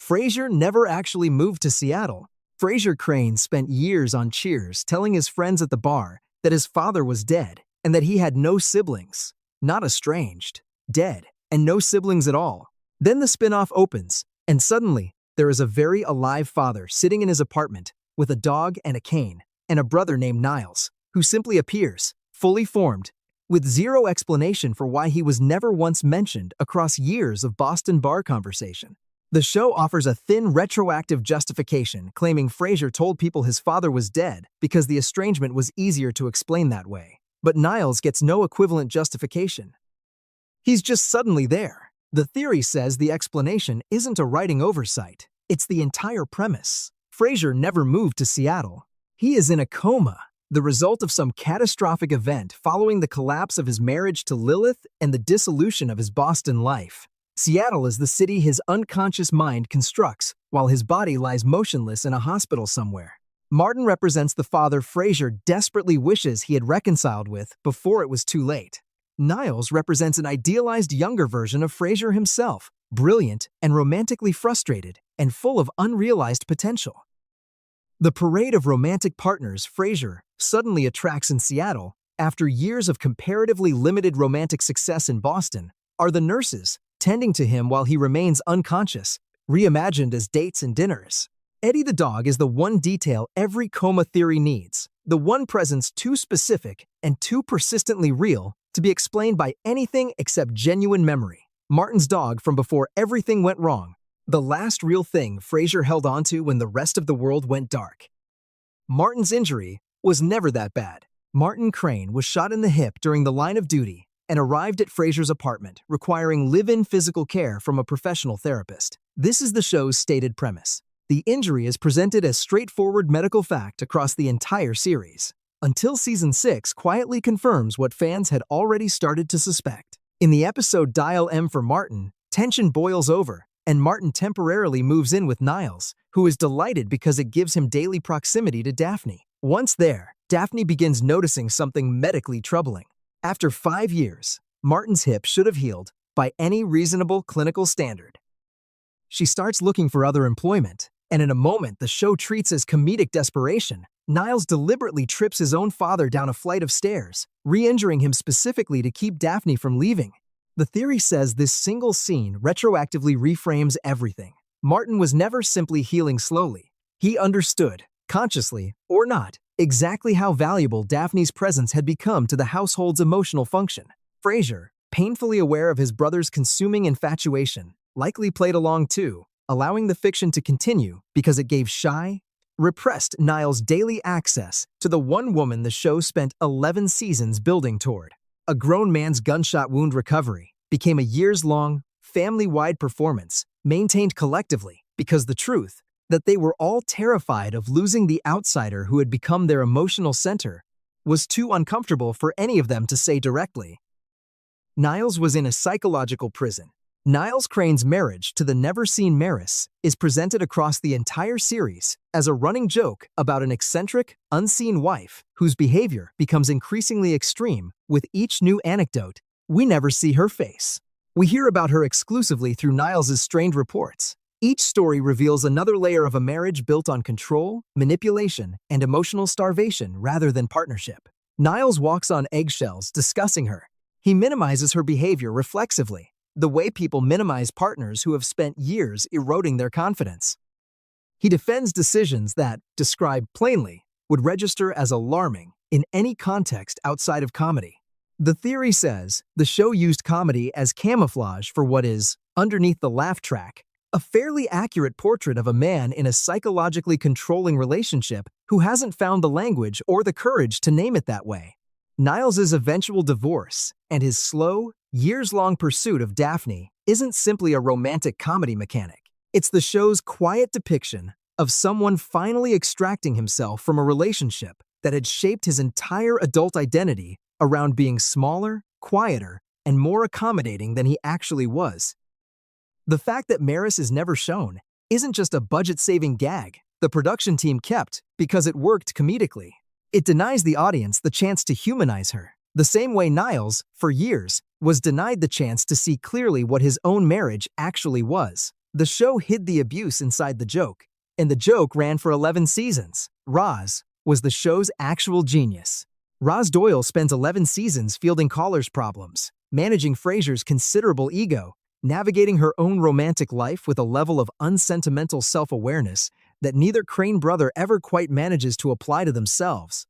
Frasier never actually moved to Seattle. Frasier Crane spent years on Cheers telling his friends at the bar that his father was dead and that he had no siblings. Not estranged, dead, and no siblings at all. Then the spin-off opens, and suddenly, there is a very alive father sitting in his apartment with a dog and a cane, and a brother named Niles, who simply appears, fully formed, with zero explanation for why he was never once mentioned across years of Boston bar conversation. The show offers a thin retroactive justification claiming Frasier told people his father was dead because the estrangement was easier to explain that way. But Niles gets no equivalent justification. He's just suddenly there. The theory says the explanation isn't a writing oversight. It's the entire premise. Frasier never moved to Seattle. He is in a coma, the result of some catastrophic event following the collapse of his marriage to Lilith and the dissolution of his Boston life. Seattle is the city his unconscious mind constructs, while his body lies motionless in a hospital somewhere. Martin represents the father Frasier desperately wishes he had reconciled with before it was too late. Niles represents an idealized younger version of Frasier himself, brilliant and romantically frustrated, and full of unrealized potential. The parade of romantic partners Frasier suddenly attracts in Seattle, after years of comparatively limited romantic success in Boston, are the nurses, tending to him while he remains unconscious, reimagined as dates and dinners. Eddie the dog is the one detail every coma theory needs, the one presence too specific and too persistently real to be explained by anything except genuine memory. Martin's dog from before everything went wrong, the last real thing Frasier held onto when the rest of the world went dark. Martin's injury was never that bad. Martin Crane was shot in the hip during the line of duty and arrived at Frasier's apartment, requiring live-in physical care from a professional therapist. This is the show's stated premise. The injury is presented as straightforward medical fact across the entire series, until Season 6 quietly confirms what fans had already started to suspect. In the episode Dial M for Martin, tension boils over, and Martin temporarily moves in with Niles, who is delighted because it gives him daily proximity to Daphne. Once there, Daphne begins noticing something medically troubling. After 5 years, Martin's hip should have healed by any reasonable clinical standard. She starts looking for other employment, and in a moment the show treats as comedic desperation, Niles deliberately trips his own father down a flight of stairs, re-injuring him specifically to keep Daphne from leaving. The theory says this single scene retroactively reframes everything. Martin was never simply healing slowly. He understood, consciously or not, exactly how valuable Daphne's presence had become to the household's emotional function. Frasier, painfully aware of his brother's consuming infatuation, likely played along too, allowing the fiction to continue because it gave shy, repressed Niles daily access to the one woman the show spent 11 seasons building toward. A grown man's gunshot wound recovery became a years-long, family-wide performance, maintained collectively because the truth that they were all terrified of losing the outsider who had become their emotional center was too uncomfortable for any of them to say directly. Niles was in a psychological prison. Niles Crane's marriage to the never-seen Maris is presented across the entire series as a running joke about an eccentric, unseen wife whose behavior becomes increasingly extreme with each new anecdote. We never see her face. We hear about her exclusively through Niles' strained reports. Each story reveals another layer of a marriage built on control, manipulation, and emotional starvation rather than partnership. Niles walks on eggshells discussing her. He minimizes her behavior reflexively, the way people minimize partners who have spent years eroding their confidence. He defends decisions that, described plainly, would register as alarming in any context outside of comedy. The theory says the show used comedy as camouflage for what is, underneath the laugh track, a fairly accurate portrait of a man in a psychologically controlling relationship who hasn't found the language or the courage to name it that way. Niles' eventual divorce and his slow, years-long pursuit of Daphne isn't simply a romantic comedy mechanic. It's the show's quiet depiction of someone finally extracting himself from a relationship that had shaped his entire adult identity around being smaller, quieter, and more accommodating than he actually was. The fact that Maris is never shown isn't just a budget-saving gag the production team kept because it worked comedically. It denies the audience the chance to humanize her, the same way Niles, for years, was denied the chance to see clearly what his own marriage actually was. The show hid the abuse inside the joke, and the joke ran for 11 seasons. Roz was the show's actual genius. Roz Doyle spends 11 seasons fielding callers' problems, managing Frasier's considerable ego, navigating her own romantic life with a level of unsentimental self-awareness that neither Crane brother ever quite manages to apply to themselves.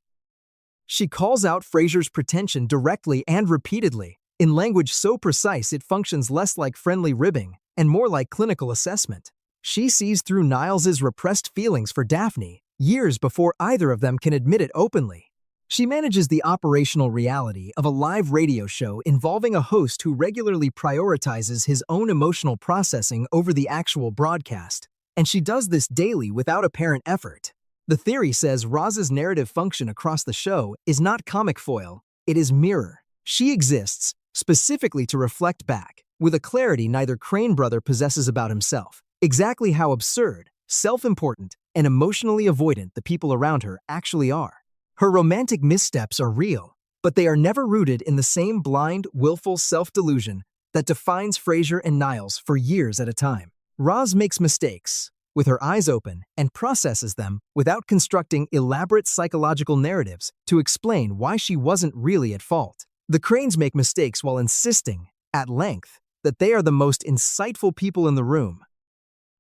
She calls out Frasier's pretension directly and repeatedly, in language so precise it functions less like friendly ribbing and more like clinical assessment. She sees through Niles's repressed feelings for Daphne years before either of them can admit it openly. She manages the operational reality of a live radio show involving a host who regularly prioritizes his own emotional processing over the actual broadcast, and she does this daily without apparent effort. The theory says Roz's narrative function across the show is not comic foil, it is mirror. She exists specifically to reflect back, with a clarity neither Crane brother possesses about himself, exactly how absurd, self-important, and emotionally avoidant the people around her actually are. Her romantic missteps are real, but they are never rooted in the same blind, willful self-delusion that defines Frasier and Niles for years at a time. Roz makes mistakes, with her eyes open, and processes them without constructing elaborate psychological narratives to explain why she wasn't really at fault. The Cranes make mistakes while insisting, at length, that they are the most insightful people in the room.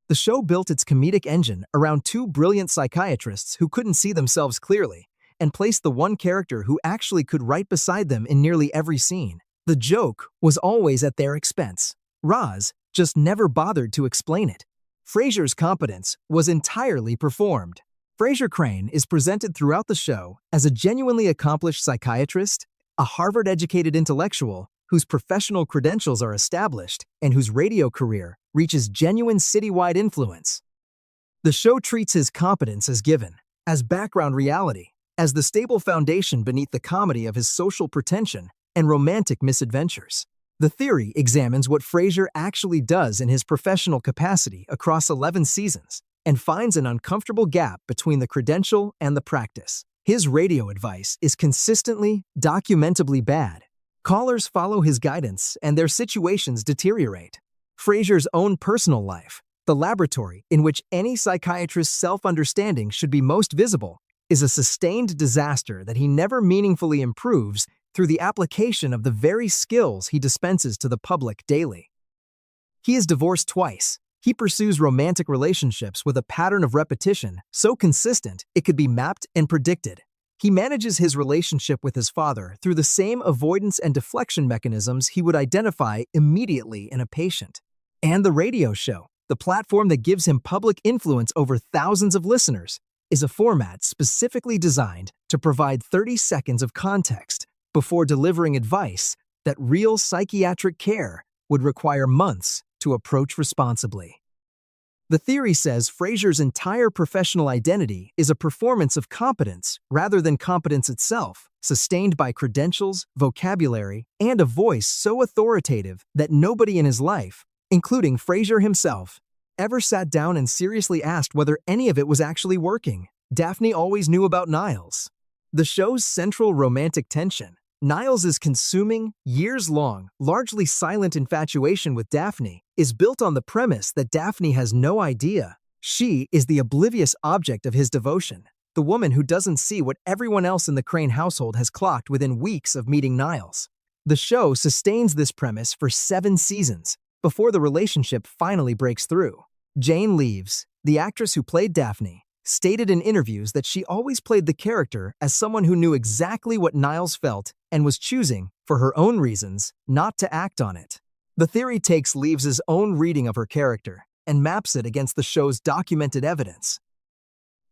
The show built its comedic engine around two brilliant psychiatrists who couldn't see themselves clearly, and placed the one character who actually could right beside them in nearly every scene. The joke was always at their expense. Roz just never bothered to explain it. Frasier's competence was entirely performed. Frasier Crane is presented throughout the show as a genuinely accomplished psychiatrist, a Harvard-educated intellectual whose professional credentials are established and whose radio career reaches genuine citywide influence. The show treats his competence as given, as background reality, as the stable foundation beneath the comedy of his social pretension and romantic misadventures. The theory examines what Frasier actually does in his professional capacity across 11 seasons and finds an uncomfortable gap between the credential and the practice. His radio advice is consistently, documentably bad. Callers follow his guidance and their situations deteriorate. Frasier's own personal life, the laboratory in which any psychiatrist's self-understanding should be most visible, is a sustained disaster that he never meaningfully improves through the application of the very skills he dispenses to the public daily. He is divorced twice. He pursues romantic relationships with a pattern of repetition so consistent it could be mapped and predicted. He manages his relationship with his father through the same avoidance and deflection mechanisms he would identify immediately in a patient. And the radio show, the platform that gives him public influence over thousands of listeners, is a format specifically designed to provide 30 seconds of context before delivering advice that real psychiatric care would require months to approach responsibly. The theory says Frasier's entire professional identity is a performance of competence rather than competence itself, sustained by credentials, vocabulary, and a voice so authoritative that nobody in his life, including Frasier himself, ever sat down and seriously asked whether any of it was actually working. Daphne always knew about Niles. The show's central romantic tension, Niles' consuming, years-long, largely silent infatuation with Daphne, is built on the premise that Daphne has no idea. She is the oblivious object of his devotion, the woman who doesn't see what everyone else in the Crane household has clocked within weeks of meeting Niles. The show sustains this premise for 7 seasons, before the relationship finally breaks through. Jane Leaves, the actress who played Daphne, stated in interviews that she always played the character as someone who knew exactly what Niles felt and was choosing, for her own reasons, not to act on it. The theory takes Leaves' own reading of her character and maps it against the show's documented evidence.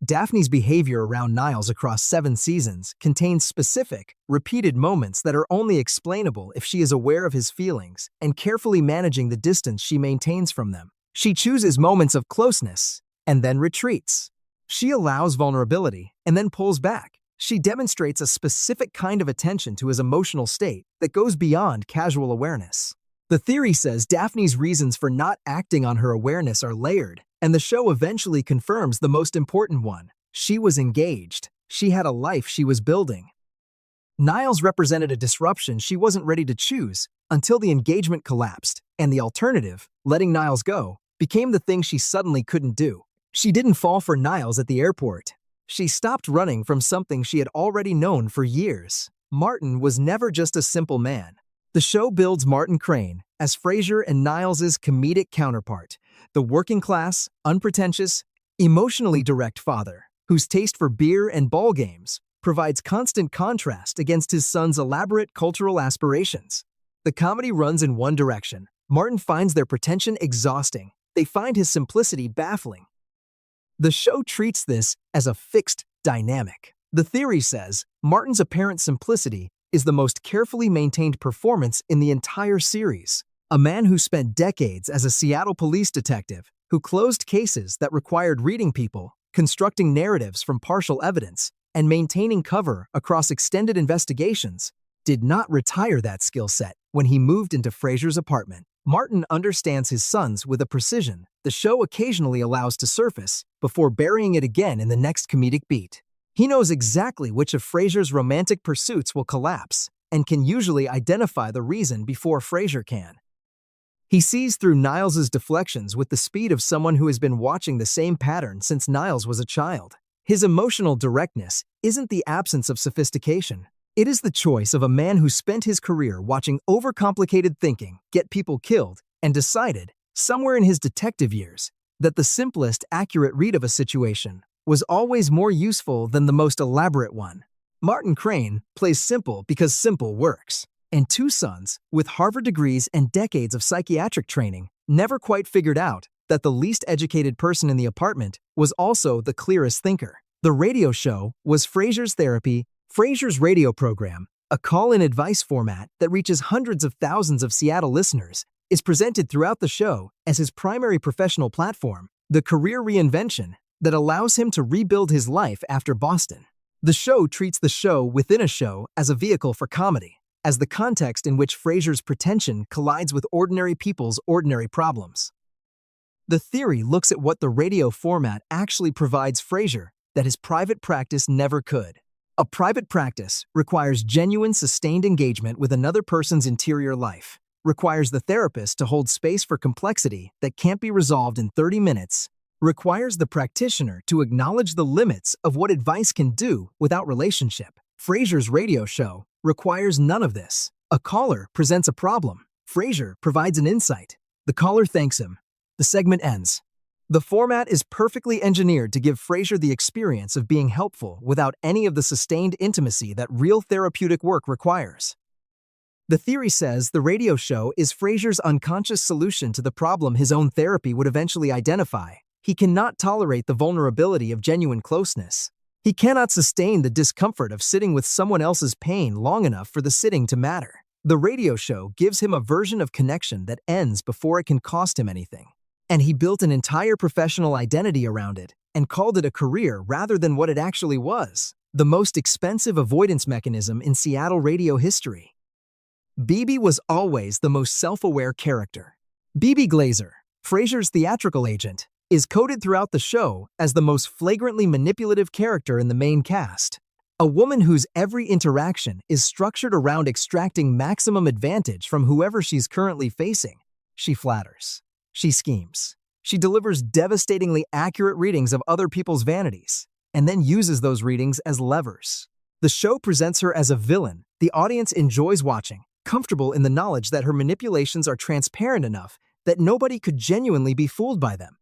Daphne's behavior around Niles across 7 seasons contains specific, repeated moments that are only explainable if she is aware of his feelings and carefully managing the distance she maintains from them. She chooses moments of closeness and then retreats. She allows vulnerability and then pulls back. She demonstrates a specific kind of attention to his emotional state that goes beyond casual awareness. The theory says Daphne's reasons for not acting on her awareness are layered, and the show eventually confirms the most important one. She was engaged. She had a life she was building. Niles represented a disruption she wasn't ready to choose until the engagement collapsed, and the alternative, letting Niles go, became the thing she suddenly couldn't do. She didn't fall for Niles at the airport. She stopped running from something she had already known for years. Martin was never just a simple man. The show builds Martin Crane as Frasier and Niles's comedic counterpart, the working-class, unpretentious, emotionally direct father, whose taste for beer and ball games provides constant contrast against his son's elaborate cultural aspirations. The comedy runs in one direction. Martin finds their pretension exhausting. They find his simplicity baffling. The show treats this as a fixed dynamic. The theory says Martin's apparent simplicity is the most carefully maintained performance in the entire series. A man who spent decades as a Seattle police detective, who closed cases that required reading people, constructing narratives from partial evidence, and maintaining cover across extended investigations, did not retire that skill set when he moved into Frasier's apartment. Martin understands his sons with a precision the show occasionally allows to surface before burying it again in the next comedic beat. He knows exactly which of Frasier's romantic pursuits will collapse and can usually identify the reason before Frasier can. He sees through Niles's deflections with the speed of someone who has been watching the same pattern since Niles was a child. His emotional directness isn't the absence of sophistication. It is the choice of a man who spent his career watching overcomplicated thinking get people killed and decided, somewhere in his detective years, that the simplest, accurate read of a situation was always more useful than the most elaborate one. Martin Crane plays simple because simple works. And two sons, with Harvard degrees and decades of psychiatric training, never quite figured out that the least educated person in the apartment was also the clearest thinker. The radio show was Frasier's therapy. Frasier's radio program, a call-in advice format that reaches hundreds of thousands of Seattle listeners, is presented throughout the show as his primary professional platform, the career reinvention that allows him to rebuild his life after Boston. The show treats the show within a show as a vehicle for comedy, as the context in which Frasier's pretension collides with ordinary people's ordinary problems. The theory looks at what the radio format actually provides Frasier that his private practice never could. A private practice requires genuine, sustained engagement with another person's interior life, requires the therapist to hold space for complexity that can't be resolved in 30 minutes, requires the practitioner to acknowledge the limits of what advice can do without relationship. Frasier's radio show requires none of this. A caller presents a problem. Frasier provides an insight. The caller thanks him. The segment ends. The format is perfectly engineered to give Frasier the experience of being helpful without any of the sustained intimacy that real therapeutic work requires. The theory says the radio show is Frasier's unconscious solution to the problem his own therapy would eventually identify. He cannot tolerate the vulnerability of genuine closeness. He cannot sustain the discomfort of sitting with someone else's pain long enough for the sitting to matter. The radio show gives him a version of connection that ends before it can cost him anything. And he built an entire professional identity around it and called it a career rather than what it actually was, the most expensive avoidance mechanism in Seattle radio history. BB was always the most self-aware character. BB Glazer, Frasier's theatrical agent, is coded throughout the show as the most flagrantly manipulative character in the main cast. A woman whose every interaction is structured around extracting maximum advantage from whoever she's currently facing. She flatters. She schemes. She delivers devastatingly accurate readings of other people's vanities, and then uses those readings as levers. The show presents her as a villain the audience enjoys watching, comfortable in the knowledge that her manipulations are transparent enough that nobody could genuinely be fooled by them.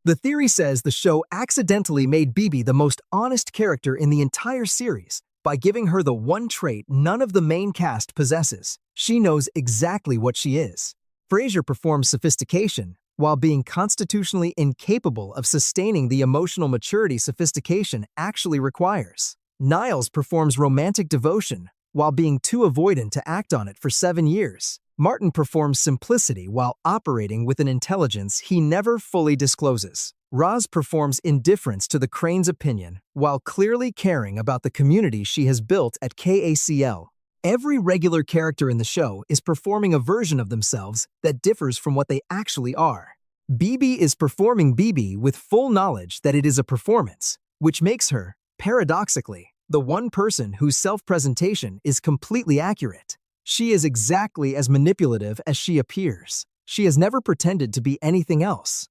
The theory says the show accidentally made BB the most honest character in the entire series by giving her the one trait none of the main cast possesses. She knows exactly what she is. Frasier performs sophistication while being constitutionally incapable of sustaining the emotional maturity sophistication actually requires. Niles performs romantic devotion while being too avoidant to act on it for 7 years. Martin performs simplicity while operating with an intelligence he never fully discloses. Roz performs indifference to the Crane's opinion while clearly caring about the community she has built at KACL. Every regular character in the show is performing a version of themselves that differs from what they actually are. BB is performing BB with full knowledge that it is a performance, which makes her, paradoxically, the one person whose self-presentation is completely accurate. She is exactly as manipulative as she appears. She has never pretended to be anything else.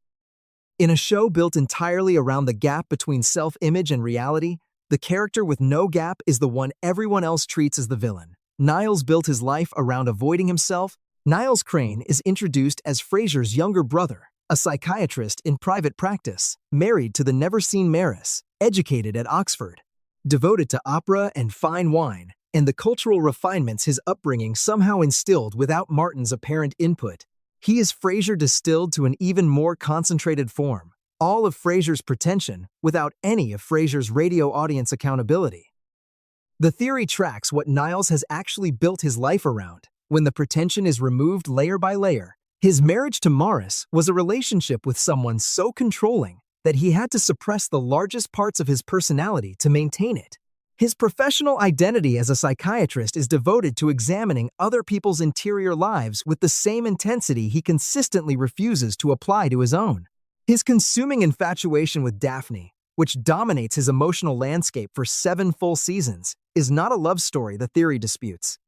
In a show built entirely around the gap between self-image and reality, the character with no gap is the one everyone else treats as the villain. Niles built his life around avoiding himself. Niles Crane is introduced as Frasier's younger brother, a psychiatrist in private practice, married to the never-seen Maris, educated at Oxford, devoted to opera and fine wine, and the cultural refinements his upbringing somehow instilled without Martin's apparent input. He is Frasier distilled to an even more concentrated form, all of Frasier's pretension without any of Frasier's radio audience accountability. The theory tracks what Niles has actually built his life around. When the pretension is removed layer by layer, his marriage to Maris was a relationship with someone so controlling that he had to suppress the largest parts of his personality to maintain it. His professional identity as a psychiatrist is devoted to examining other people's interior lives with the same intensity he consistently refuses to apply to his own. His consuming infatuation with Daphne, which dominates his emotional landscape for 7 full seasons, is not a love story the theory disputes.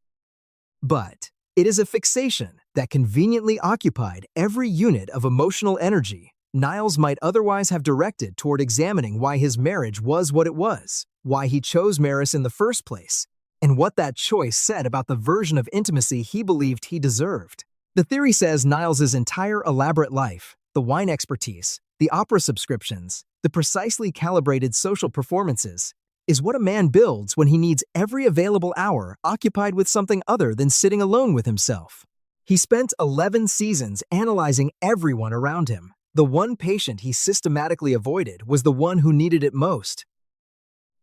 But it is a fixation that conveniently occupied every unit of emotional energy Niles might otherwise have directed toward examining why his marriage was what it was, why he chose Maris in the first place, and what that choice said about the version of intimacy he believed he deserved. The theory says Niles's entire elaborate life, the wine expertise, the opera subscriptions, the precisely calibrated social performances, is what a man builds when he needs every available hour occupied with something other than sitting alone with himself. He spent 11 seasons analyzing everyone around him. The one patient he systematically avoided was the one who needed it most.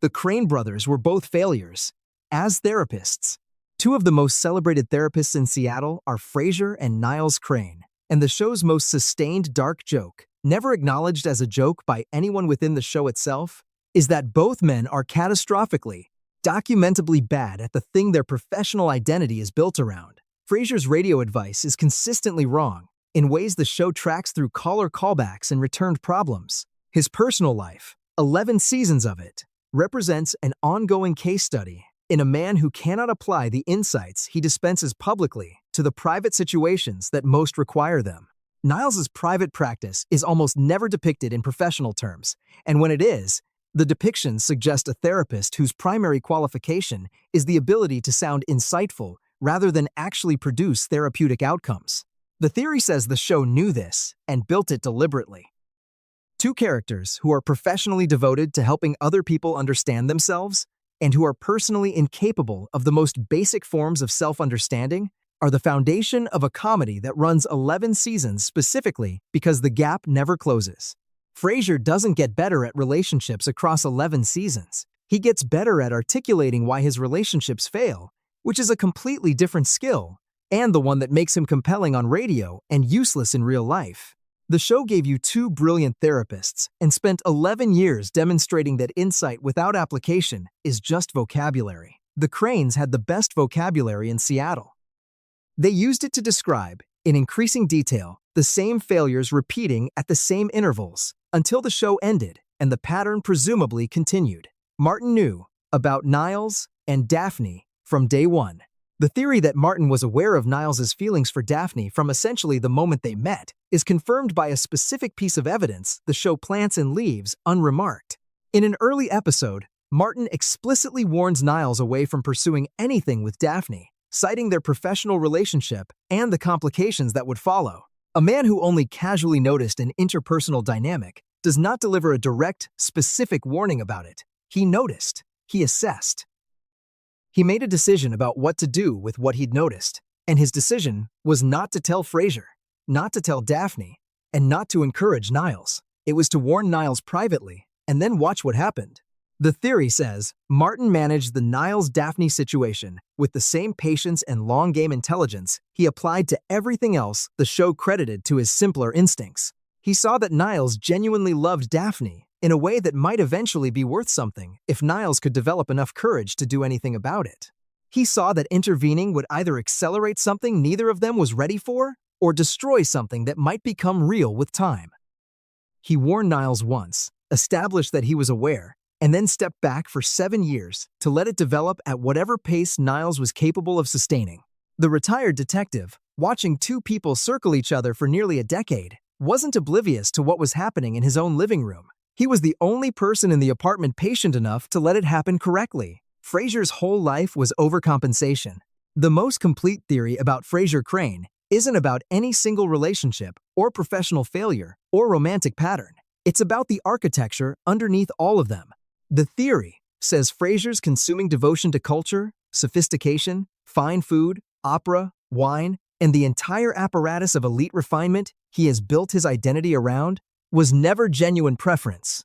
The Crane brothers were both failures. As therapists, 2 of the most celebrated therapists in Seattle are Frasier and Niles Crane, and the show's most sustained dark joke, never acknowledged as a joke by anyone within the show itself, is that both men are catastrophically, documentably bad at the thing their professional identity is built around. Frasier's radio advice is consistently wrong, in ways the show tracks through caller callbacks and returned problems. His personal life, 11 seasons of it, represents an ongoing case study in a man who cannot apply the insights he dispenses publicly to the private situations that most require them. Niles's private practice is almost never depicted in professional terms, and when it is, the depictions suggest a therapist whose primary qualification is the ability to sound insightful rather than actually produce therapeutic outcomes. The theory says the show knew this and built it deliberately. 2 characters who are professionally devoted to helping other people understand themselves and who are personally incapable of the most basic forms of self-understanding are the foundation of a comedy that runs 11 seasons specifically because the gap never closes. Frasier doesn't get better at relationships across 11 seasons. He gets better at articulating why his relationships fail, which is a completely different skill, and the one that makes him compelling on radio and useless in real life. The show gave you 2 brilliant therapists and spent 11 years demonstrating that insight without application is just vocabulary. The Cranes had the best vocabulary in Seattle. They used it to describe, in increasing detail, the same failures repeating at the same intervals until the show ended and the pattern presumably continued. Martin knew about Niles and Daphne from day one. The theory that Martin was aware of Niles's feelings for Daphne from essentially the moment they met is confirmed by a specific piece of evidence the show plants and leaves unremarked. In an early episode, Martin explicitly warns Niles away from pursuing anything with Daphne, citing their professional relationship and the complications that would follow. A man who only casually noticed an interpersonal dynamic does not deliver a direct, specific warning about it. He noticed. He assessed. He made a decision about what to do with what he'd noticed, and his decision was not to tell Frasier, not to tell Daphne, and not to encourage Niles. It was to warn Niles privately, and then watch what happened. The theory says Martin managed the Niles-Daphne situation with the same patience and long-game intelligence he applied to everything else the show credited to his simpler instincts. He saw that Niles genuinely loved Daphne in a way that might eventually be worth something if Niles could develop enough courage to do anything about it. He saw that intervening would either accelerate something neither of them was ready for or destroy something that might become real with time. He warned Niles once, established that he was aware, and then stepped back for 7 years to let it develop at whatever pace Niles was capable of sustaining. The retired detective watching two people circle each other for nearly a decade, wasn't oblivious to what was happening in his own living room. He was the only person in the apartment patient enough to let it happen correctly. Frasier's whole life was overcompensation. The most complete theory about Frasier Crane isn't about any single relationship or professional failure or romantic pattern. It's about the architecture underneath all of them. The theory says Frasier's consuming devotion to culture, sophistication, fine food, opera, wine, and the entire apparatus of elite refinement he has built his identity around was never genuine preference.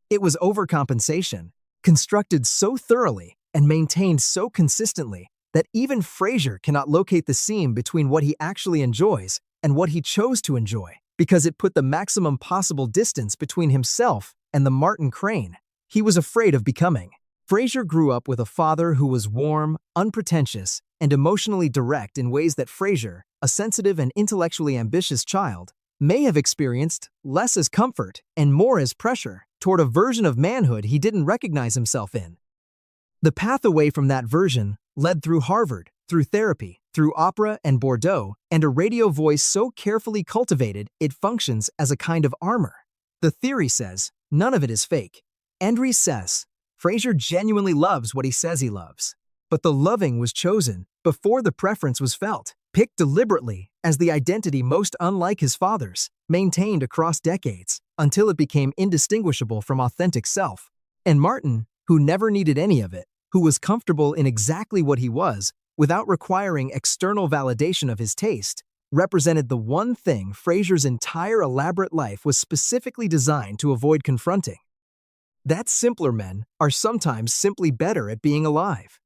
It was overcompensation, constructed so thoroughly and maintained so consistently that even Frasier cannot locate the seam between what he actually enjoys and what he chose to enjoy, because it put the maximum possible distance between himself and the Martin Crane he was afraid of becoming. Frasier grew up with a father who was warm, unpretentious, and emotionally direct in ways that Frasier, a sensitive and intellectually ambitious child, may have experienced less as comfort and more as pressure toward a version of manhood he didn't recognize himself in. The path away from that version led through Harvard, through therapy, through opera and Bordeaux, and a radio voice so carefully cultivated it functions as a kind of armor. The theory says none of it is fake. Andries says, Frasier genuinely loves what he says he loves. But the loving was chosen before the preference was felt, picked deliberately as the identity most unlike his father's, maintained across decades, until it became indistinguishable from authentic self. And Martin, who never needed any of it, who was comfortable in exactly what he was, without requiring external validation of his taste, represented the one thing Frasier's entire elaborate life was specifically designed to avoid confronting. That simpler men are sometimes simply better at being alive.